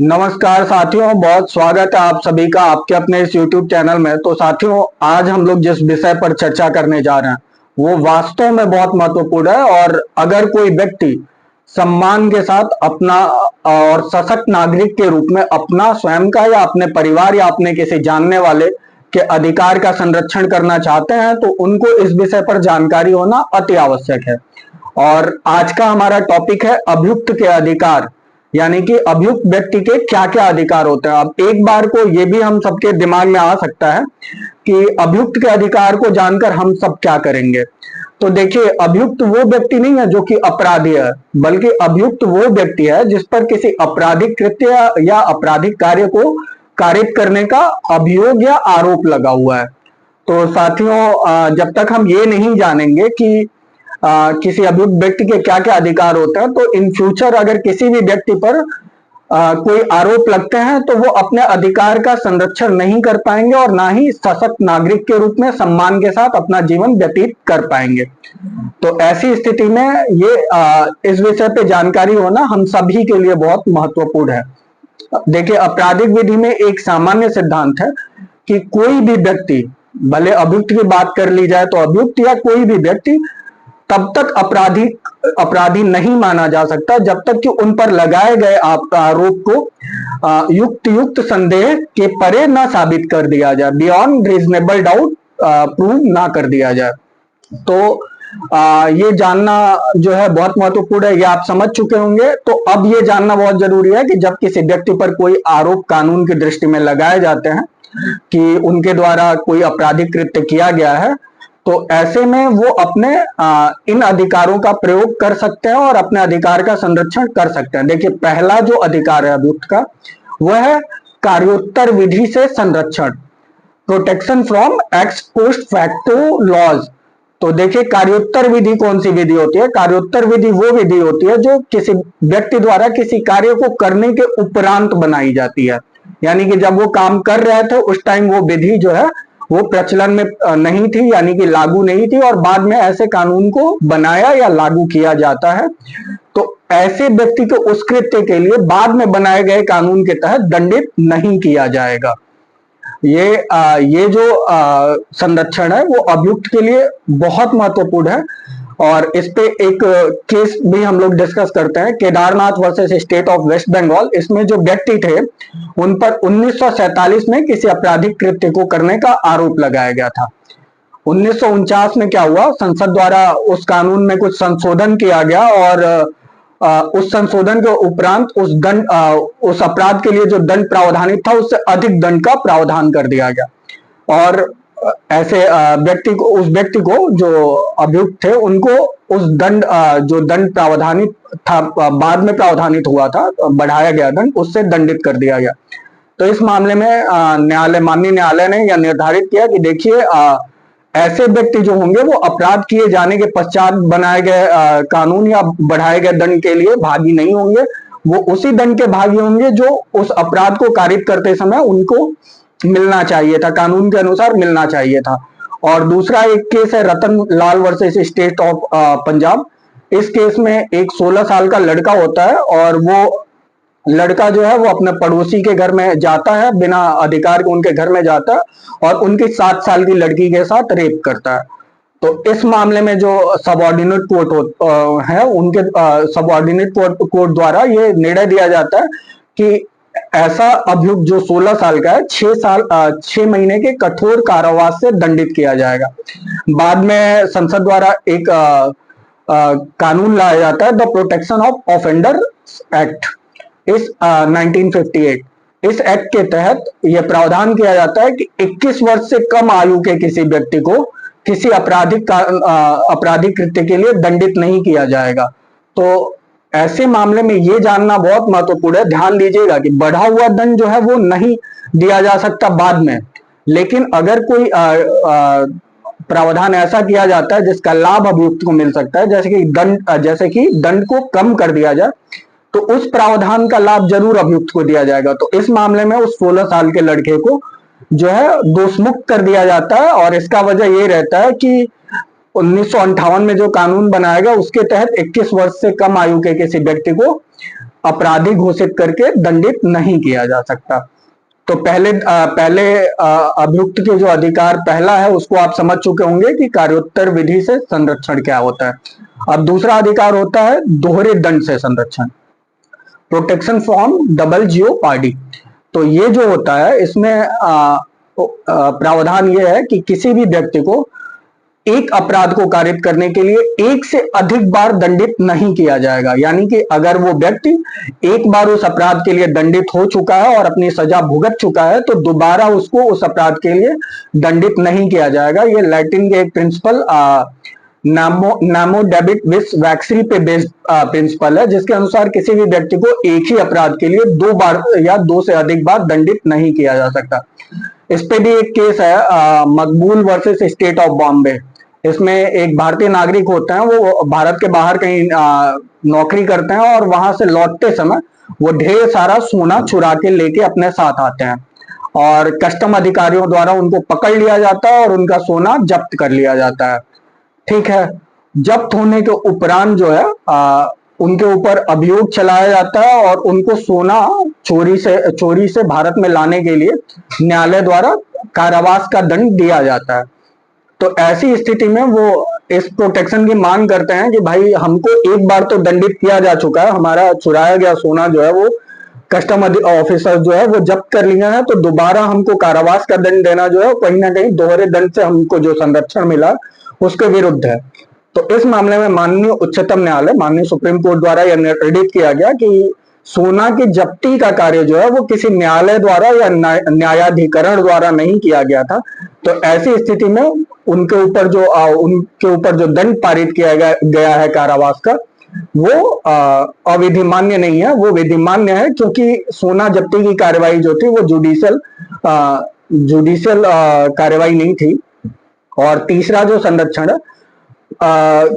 नमस्कार साथियों, बहुत स्वागत है आप सभी का आपके अपने इस YouTube चैनल में। तो साथियों, आज हम लोग जिस विषय पर चर्चा करने जा रहे हैं वो वास्तव में बहुत महत्वपूर्ण है। और अगर कोई व्यक्ति सम्मान के साथ अपना और सशक्त नागरिक के रूप में अपना स्वयं का या अपने परिवार या अपने किसी जानने वाले के अधिकार का संरक्षण करना चाहते हैं तो उनको इस विषय पर जानकारी होना अति आवश्यक है। और आज का हमारा टॉपिक है अभियुक्त के अधिकार, यानी कि अभियुक्त व्यक्ति के क्या क्या अधिकार होते हैं। अब एक बार को ये भी हम सबके दिमाग में आ सकता है कि अभियुक्त के अधिकार को जानकर हम सब क्या करेंगे। तो देखिए, अभियुक्त वो व्यक्ति नहीं है जो कि अपराधी है, बल्कि अभियुक्त वो व्यक्ति है जिस पर किसी आपराधिक कृत्य या आपराधिक कार्य को कारित करने का अभियोग या आरोप लगा हुआ है। तो साथियों, जब तक हम ये नहीं जानेंगे कि किसी अभियुक्त व्यक्ति के क्या क्या अधिकार होते हैं तो इन फ्यूचर अगर किसी भी व्यक्ति पर कोई आरोप लगते हैं तो वो अपने अधिकार का संरक्षण नहीं कर पाएंगे और ना ही सशक्त नागरिक के रूप में सम्मान के साथ अपना जीवन व्यतीत कर पाएंगे। तो ऐसी स्थिति में ये इस विषय पे जानकारी होना हम सभी के लिए बहुत महत्वपूर्ण है। देखिए, आपराधिक विधि में एक सामान्य सिद्धांत है कि कोई भी व्यक्ति, भले अभियुक्त की बात कर ली जाए तो अभियुक्त या कोई भी व्यक्ति तब तक अपराधी नहीं माना जा सकता जब तक कि उन पर लगाए गए आरोप को युक्त संदेह के परे ना साबित कर दिया जाए, बियॉन्ड रीजनेबल डाउट प्रूव ना कर दिया जाए। तो ये जानना जो है बहुत महत्वपूर्ण है, ये आप समझ चुके होंगे। तो अब ये जानना बहुत जरूरी है कि जब किसी व्यक्ति पर कोई आरोप कानून की दृष्टि में लगाए जाते हैं कि उनके द्वारा कोई आपराधिक कृत्य किया गया है, तो ऐसे में वो अपने इन अधिकारों का प्रयोग कर सकते हैं और अपने अधिकार का संरक्षण कर सकते हैं। देखिए, पहला जो अधिकार है अभियुक्त का वह है कार्योत्तर विधि से संरक्षण, protection from ex post facto laws. तो देखिए, कार्योत्तर विधि कौन सी विधि होती है? कार्योत्तर विधि वो विधि होती है जो किसी व्यक्ति द्वारा किसी कार्य को करने के उपरांत बनाई जाती है, यानी कि जब वो काम कर रहे थे उस टाइम वो विधि जो है वो प्रचलन में नहीं थी, यानी कि लागू नहीं थी, और बाद में ऐसे कानून को बनाया या लागू किया जाता है। तो ऐसे व्यक्ति को उस कृत्य के लिए बाद में बनाए गए कानून के तहत दंडित नहीं किया जाएगा। ये जो संरक्षण है वो अभियुक्त के लिए बहुत महत्वपूर्ण है। और इस पे एक केस भी हम लोग डिस्कस करते हैं, Kedarnath versus state of West Bengal. इसमें जो व्यक्ति थे उन पर 1947 में किसी आपराधिक कृत्य को करने का आरोप लगाया गया था। 1949 में क्या हुआ, संसद द्वारा उस कानून में कुछ संशोधन किया गया और उस संशोधन के उपरांत उस अपराध के लिए जो दंड प्रावधानित था उससे अधिक दंड का प्रावधान कर दिया गया। और ऐसे उस व्यक्ति को जो अभियुक्त थे उनको उस जो दंड प्रावधानित था, बाद में प्रावधानित हुआ था, बढ़ाया गया दंड, उससे दंडित कर दिया गया। तो इस मामले में माननीय न्यायालय ने यह निर्धारित किया कि देखिए, ऐसे व्यक्ति जो होंगे वो अपराध किए जाने के पश्चात बनाए गए कानून या बढ़ाए गए दंड के लिए भागी नहीं होंगे, वो उसी दंड के भागी होंगे जो उस अपराध को कारित करते समय उनको मिलना चाहिए था, कानून के अनुसार मिलना चाहिए था। और दूसरा एक केस है रतन लाल वर्सेस स्टेट ऑफ पंजाब। इस केस में एक 16 साल का लड़का होता है और वो लड़का जो है वो अपने पड़ोसी के घर में जाता है, बिना अधिकार के उनके घर में जाता है और उनकी 7 साल की लड़की के साथ रेप करता है। तो इस मामले में जो सबऑर्डिनेट कोर्ट है उनके सबऑर्डिनेट कोर्ट द्वारा ये निर्णय दिया जाता है कि ऐसा अभियुक्त जो 16 साल का है 6 महीने के कठोर कारावास से दंडित किया जाएगा। बाद में संसद द्वारा एक कानून लाया जाता है, the protection of offender act, इस 1958। इस एक्ट के तहत यह प्रावधान किया जाता है कि 21 वर्ष से कम आयु के किसी व्यक्ति को किसी आपराधिक कृत्य के लिए दंडित नहीं किया जाएगा। तो ऐसे मामले में ये जानना बहुत महत्वपूर्ण है, ध्यान दीजिएगा कि बढ़ा हुआ दंड जो है वो नहीं दिया जा सकता बाद में, लेकिन अगर कोई प्रावधान ऐसा किया जाता है जिसका लाभ अभियुक्त को मिल सकता है, जैसे कि दंड को कम कर दिया जाए, तो उस प्रावधान का लाभ जरूर अभियुक्त को दिया जाएगा। तो इस मामले में उस 16 साल के लड़के को जो है दोषमुक्त कर दिया जाता है। और इसका वजह ये रहता है कि 1958 में जो कानून बनाया गया उसके तहत 21 वर्ष से कम आयु के किसी व्यक्ति को अपराधी घोषित करके दंडित नहीं किया जा सकता। तो पहले अभियुक्त के जो अधिकार पहला है उसको आप समझ चुके होंगे कि कार्योत्तर विधि से संरक्षण क्या होता है। अब दूसरा अधिकार होता है दोहरे दंड से संरक्षण, प्रोटेक्शन फ्रॉम डबल जियोपार्डी। तो ये जो होता है इसमें प्रावधान ये है कि किसी भी व्यक्ति को एक अपराध को कारित करने के लिए एक से अधिक बार दंडित नहीं किया जाएगा। यानी कि अगर वो व्यक्ति एक बार उस अपराध के लिए दंडित हो चुका है और अपनी सजा भुगत चुका है तो दोबारा उसको उस अपराध के लिए दंडित नहीं किया जाएगा। ये लैटिन के एक प्रिंसिपल नामो डेबिट विस वैक्सी पे बेस्ड प्रिंसिपल है, जिसके अनुसार किसी भी व्यक्ति को एक ही अपराध के लिए 2 बार या 2 से अधिक बार दंडित नहीं किया जा सकता। इस पे भी एक केस है मकबूल वर्सेस स्टेट ऑफ बॉम्बे। इसमें एक भारतीय नागरिक होते हैं, वो भारत के बाहर कहीं नौकरी करते हैं और वहां से लौटते समय वो ढेर सारा सोना चुरा के लेके अपने साथ आते हैं और कस्टम अधिकारियों द्वारा उनको पकड़ लिया जाता है और उनका सोना जब्त कर लिया जाता है। ठीक है, जब्त होने के उपरांत जो है उनके ऊपर अभियोग चलाया जाता है और उनको सोना चोरी से भारत में लाने के लिए न्यायालय द्वारा कारावास का दंड दिया जाता है। तो ऐसी स्थिति में वो इस प्रोटेक्शन की मांग करते हैं कि भाई हमको एक बार तो दंडित किया जा चुका है, हमारा चुराया गया सोना जो है वो कस्टम ऑफिसर जो है वो जब्त कर लिया है, तो दोबारा हमको कारावास का दंड देना जो है कहीं ना कहीं दोहरे दंड से हमको जो संरक्षण मिला उसके विरुद्ध है। तो इस मामले में माननीय उच्चतम न्यायालय, माननीय सुप्रीम कोर्ट द्वारा यह निर्धारित किया गया कि सोना की जब्ती का कार्य जो है वो किसी न्यायालय द्वारा या न्यायाधिकरण द्वारा नहीं किया गया था। तो ऐसी स्थिति में उनके ऊपर जो दंड पारित किया गया है कारावास का, वो अविधिमान्य नहीं है, वो विधिमान्य है, क्योंकि सोना जब्ती की कार्रवाई जो थी वो जुडिशियल कार्रवाई नहीं थी। और तीसरा जो संरक्षण है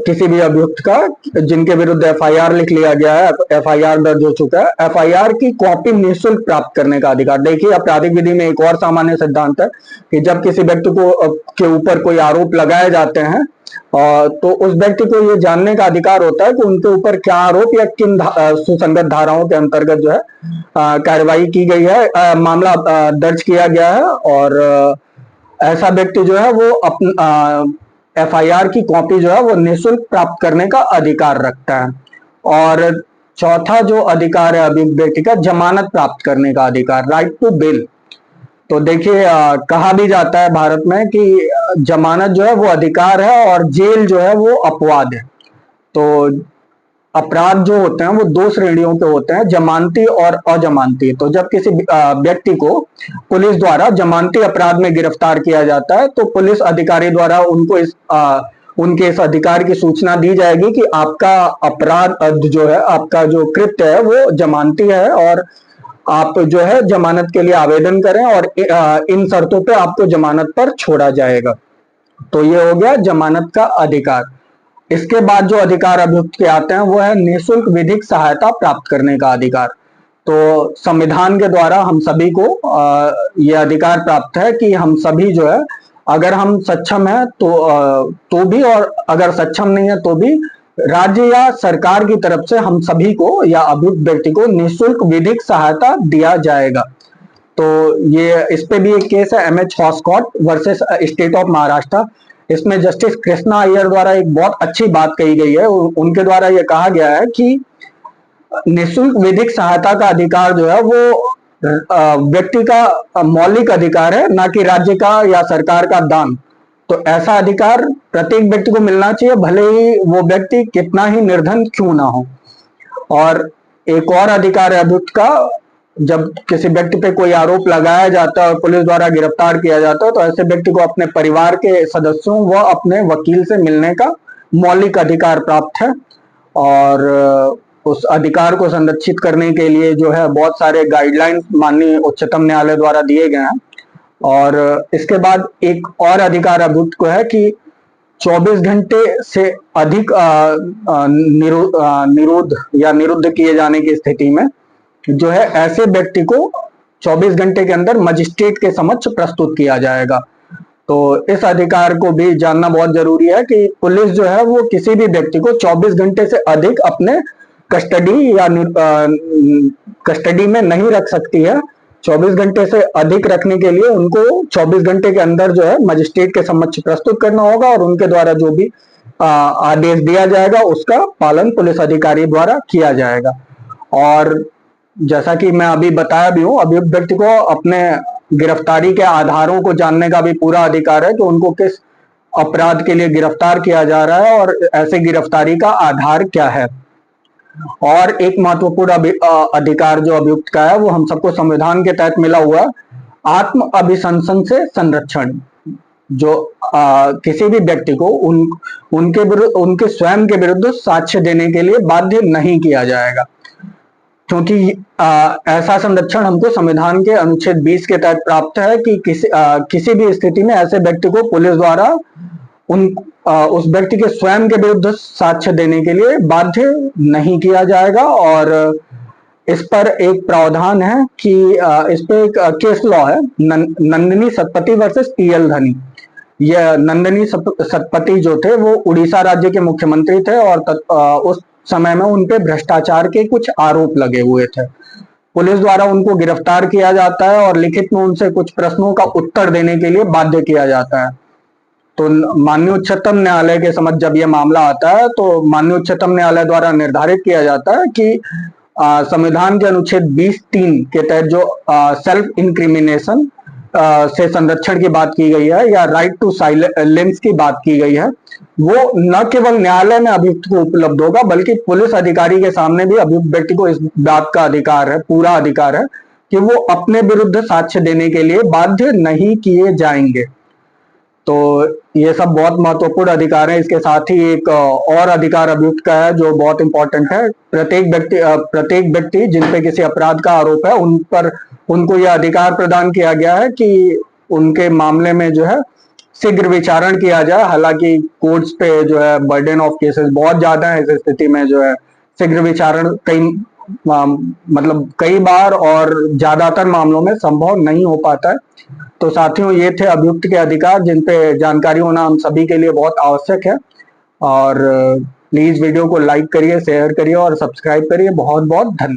किसी भी अभियुक्त का जिनके विरुद्ध एफआईआर लिख लिया गया है, एफआईआर दर्ज हो चुका है, एफआईआर की कॉपी निःशुल्क प्राप्त करने का अधिकार। देखिए, आपराधिक विधि में एक और सामान्य सिद्धांत है कि जब किसी व्यक्ति के ऊपर कोई आरोप लगाए जाते हैं तो उस व्यक्ति को ये जानने का अधिकार होता है कि उनके ऊपर क्या आरोप या किन सुसंगत धाराओं के अंतर्गत जो है कार्रवाई की गई है, मामला दर्ज किया गया है। और ऐसा व्यक्ति जो है वो एफआईआर की कॉपी जो है वो निःशुल्क प्राप्त करने का अधिकार रखता है। और चौथा जो अधिकार है अभियुक्त व्यक्ति का, जमानत प्राप्त करने का अधिकार, राइट टू बेल। तो देखिए, कहा भी जाता है भारत में कि जमानत जो है वो अधिकार है और जेल जो है वो अपवाद है। तो अपराध जो होते हैं वो 2 श्रेणियों के होते हैं, जमानती और अजमानती। तो जब किसी व्यक्ति को पुलिस द्वारा जमानती अपराध में गिरफ्तार किया जाता है तो पुलिस अधिकारी द्वारा उनको उनके इस अधिकार की सूचना दी जाएगी कि आपका अपराध जो है, आपका जो कृत्य है वो जमानती है और आप जो है जमानत के लिए आवेदन करें और इन शर्तों पे आपको जमानत पर छोड़ा जाएगा। तो ये हो गया जमानत का अधिकार। इसके बाद जो अधिकार अभियुक्त के आते हैं वो है निःशुल्क विधिक सहायता प्राप्त करने का अधिकार। तो संविधान के द्वारा हम सभी को यह अधिकार प्राप्त है कि हम सभी जो है, अगर हम सक्षम है तो भी, और अगर सक्षम नहीं है तो भी, राज्य या सरकार की तरफ से हम सभी को या अभियुक्त व्यक्ति को निःशुल्क विधिक सहायता दिया जाएगा। तो ये इस पे भी एक केस है M H Hoskot versus state of Maharashtra. इसमें जस्टिस कृष्णा अय्यर द्वारा एक बहुत अच्छी बात कही गई है। उनके द्वारा यह कहा गया है कि निःशुल्क विधिक सहायता का अधिकार जो है वो व्यक्ति का मौलिक अधिकार है, ना कि राज्य का या सरकार का दान। तो ऐसा अधिकार प्रत्येक व्यक्ति को मिलना चाहिए, भले ही वो व्यक्ति कितना ही निर्धन क्यों ना हो। और एक और अधिकार है अभियुक्त का, जब किसी व्यक्ति पे कोई आरोप लगाया जाता है और पुलिस द्वारा गिरफ्तार किया जाता है तो ऐसे व्यक्ति को अपने परिवार के सदस्यों व अपने वकील से मिलने का मौलिक अधिकार प्राप्त है। और उस अधिकार को संरक्षित करने के लिए जो है बहुत सारे गाइडलाइंस माननीय उच्चतम न्यायालय द्वारा दिए गए हैं। और इसके बाद एक और अधिकार अभियुक्त को है कि 24 घंटे से अधिक निरुद्ध किए जाने की स्थिति में जो है ऐसे व्यक्ति को 24 घंटे के अंदर मजिस्ट्रेट के समक्ष प्रस्तुत किया जाएगा। तो इस अधिकार को भी जानना बहुत जरूरी है कि पुलिस जो है वो किसी भी व्यक्ति को 24 घंटे से अधिक अपने कस्टडी या कस्टडी में नहीं रख सकती है। 24 घंटे से अधिक रखने के लिए उनको 24 घंटे के अंदर जो है मजिस्ट्रेट के समक्ष प्रस्तुत करना होगा और उनके द्वारा जो भी आदेश दिया जाएगा उसका पालन पुलिस अधिकारी द्वारा किया जाएगा। और जैसा कि मैं अभी बताया भी हूँ, अभियुक्त व्यक्ति को अपने गिरफ्तारी के आधारों को जानने का भी पूरा अधिकार है कि उनको किस अपराध के लिए गिरफ्तार किया जा रहा है और ऐसे गिरफ्तारी का आधार क्या है। और एक महत्वपूर्ण अधिकार जो अभियुक्त का है वो हम सबको संविधान के तहत मिला हुआ आत्म अभिशंसन से संरक्षण, जो किसी भी व्यक्ति को उनके स्वयं के विरुद्ध साक्ष्य देने के लिए बाध्य नहीं किया जाएगा, क्योंकि ऐसा संरक्षण हमको संविधान के अनुच्छेद 20 के तहत प्राप्त है कि किसी भी स्थिति में ऐसे व्यक्ति को पुलिस द्वारा उस व्यक्ति के स्वयं के विरुद्ध साक्ष्य देने के लिए बाध्य नहीं किया जाएगा। और इस पर एक प्रावधान है कि इस पे एक केस लॉ है, नंदिनी सतपथी वर्सेस पीएल धनी। यह नंदिनी सतपथी जो थे वो उड़ीसा राज्य के मुख्यमंत्री थे और उस समय में उन पे भ्रष्टाचार के कुछ आरोप लगे हुए थे। पुलिस द्वारा उनको गिरफ्तार किया जाता है और लिखित में उनसे कुछ प्रश्नों का उत्तर देने के लिए बाध्य किया जाता है। तो माननीय उच्चतम न्यायालय के समझ जब यह मामला आता है तो माननीय उच्चतम न्यायालय द्वारा निर्धारित किया जाता है कि संविधान के अनुच्छेद 20(3) के तहत जो सेल्फ इंक्रिमिनेशन से संरक्षण की बात की गई है या राइट टू साइलेंस की बात की गई है, वो न केवल न्यायालय में अभियुक्त को उपलब्ध होगा बल्कि पुलिस अधिकारी के सामने भी अभियुक्त व्यक्ति को इस बात का अधिकार है, पूरा अधिकार है कि वो अपने विरुद्ध साक्ष्य देने के लिए बाध्य नहीं किए जाएंगे। तो ये सब बहुत महत्वपूर्ण अधिकार है। इसके साथ ही एक और अधिकार अभियुक्त का है जो बहुत इंपॉर्टेंट है। प्रत्येक व्यक्ति जिन पे किसी अपराध का आरोप है उनको यह अधिकार प्रदान किया गया है कि उनके मामले में जो है शीघ्र विचारण किया जाए। हालांकि कोर्ट्स पे जो है बर्डन ऑफ केसेस बहुत ज्यादा है, इस स्थिति में जो है शीघ्र विचारण कई बार और ज्यादातर मामलों में संभव नहीं हो पाता है। तो साथियों, ये थे अभियुक्त के अधिकार जिन पे जानकारी होना हम सभी के लिए बहुत आवश्यक है। और प्लीज वीडियो को लाइक करिए, शेयर करिए और सब्सक्राइब करिए। बहुत बहुत धन्यवाद।